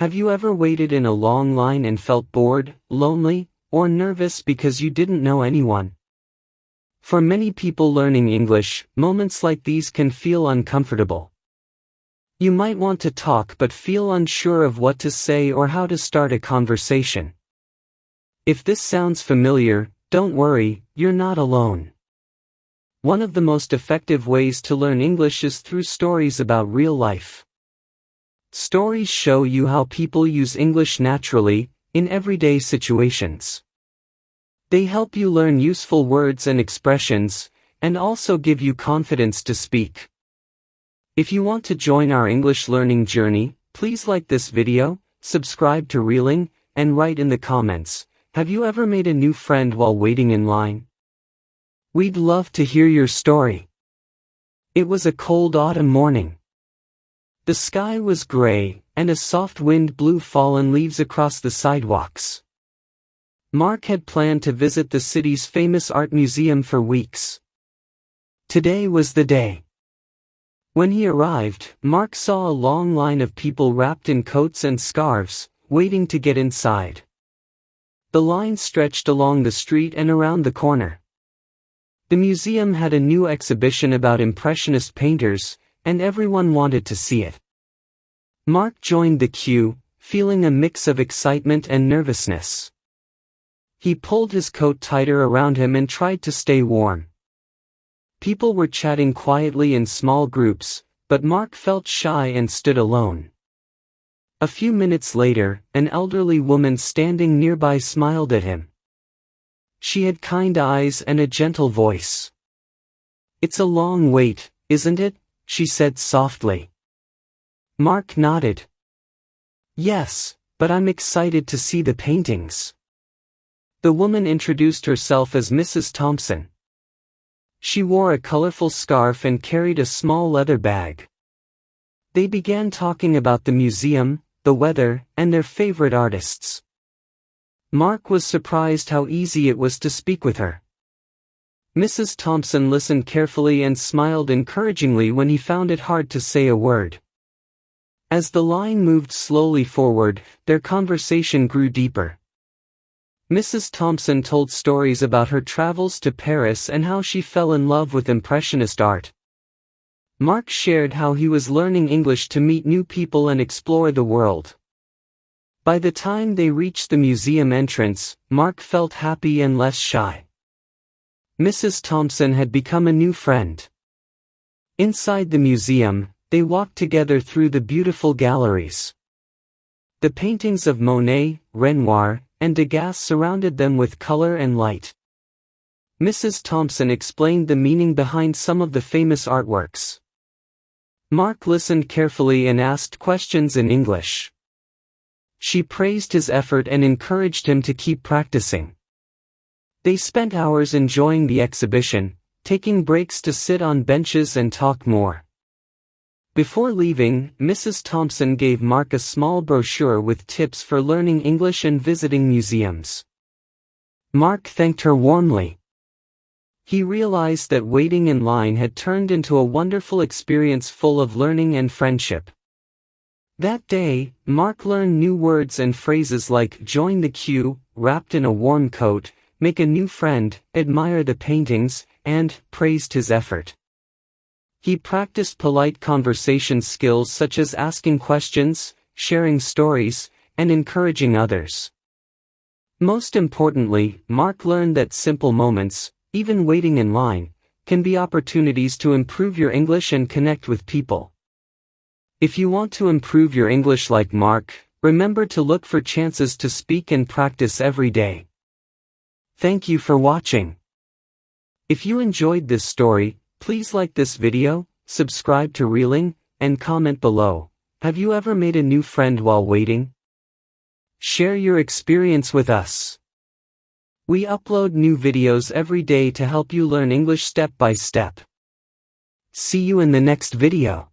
Have you ever waited in a long line and felt bored, lonely, or nervous because you didn't know anyone? For many people learning English, moments like these can feel uncomfortable. You might want to talk but feel unsure of what to say or how to start a conversation. If this sounds familiar, don't worry, you're not alone. One of the most effective ways to learn English is through stories about real life. Stories show you how people use English naturally, in everyday situations. They help you learn useful words and expressions, and also give you confidence to speak. If you want to join our English learning journey, please like this video, subscribe to Reeling, and write in the comments, have you ever made a new friend while waiting in line? We'd love to hear your story. It was a cold autumn morning. The sky was gray, and a soft wind blew fallen leaves across the sidewalks. Mark had planned to visit the city's famous art museum for weeks. Today was the day. When he arrived, Mark saw a long line of people wrapped in coats and scarves, waiting to get inside. The line stretched along the street and around the corner. The museum had a new exhibition about Impressionist painters, and everyone wanted to see it. Mark joined the queue, feeling a mix of excitement and nervousness. He pulled his coat tighter around him and tried to stay warm. People were chatting quietly in small groups, but Mark felt shy and stood alone. A few minutes later, an elderly woman standing nearby smiled at him. She had kind eyes and a gentle voice. "It's a long wait, isn't it?" she said softly. Mark nodded. "Yes, but I'm excited to see the paintings." The woman introduced herself as Mrs. Thompson. She wore a colorful scarf and carried a small leather bag. They began talking about the museum, the weather, and their favorite artists. Mark was surprised how easy it was to speak with her. Mrs. Thompson listened carefully and smiled encouragingly when he found it hard to say a word. As the line moved slowly forward, their conversation grew deeper. Mrs. Thompson told stories about her travels to Paris and how she fell in love with Impressionist art. Mark shared how he was learning English to meet new people and explore the world. By the time they reached the museum entrance, Mark felt happy and less shy. Mrs. Thompson had become a new friend. Inside the museum, they walked together through the beautiful galleries. The paintings of Monet, Renoir, and Degas surrounded them with color and light. Mrs. Thompson explained the meaning behind some of the famous artworks. Mark listened carefully and asked questions in English. She praised his effort and encouraged him to keep practicing. They spent hours enjoying the exhibition, taking breaks to sit on benches and talk more. Before leaving, Mrs. Thompson gave Mark a small brochure with tips for learning English and visiting museums. Mark thanked her warmly. He realized that waiting in line had turned into a wonderful experience full of learning and friendship. That day, Mark learned new words and phrases like join the queue, wrapped in a warm coat, make a new friend, admire the paintings, and praised his effort. He practiced polite conversation skills such as asking questions, sharing stories, and encouraging others. Most importantly, Mark learned that simple moments, even waiting in line, can be opportunities to improve your English and connect with people. If you want to improve your English like Mark, remember to look for chances to speak and practice every day. Thank you for watching. If you enjoyed this story, please like this video, subscribe to Reeling, and comment below. Have you ever made a new friend while waiting? Share your experience with us. We upload new videos every day to help you learn English step by step. See you in the next video.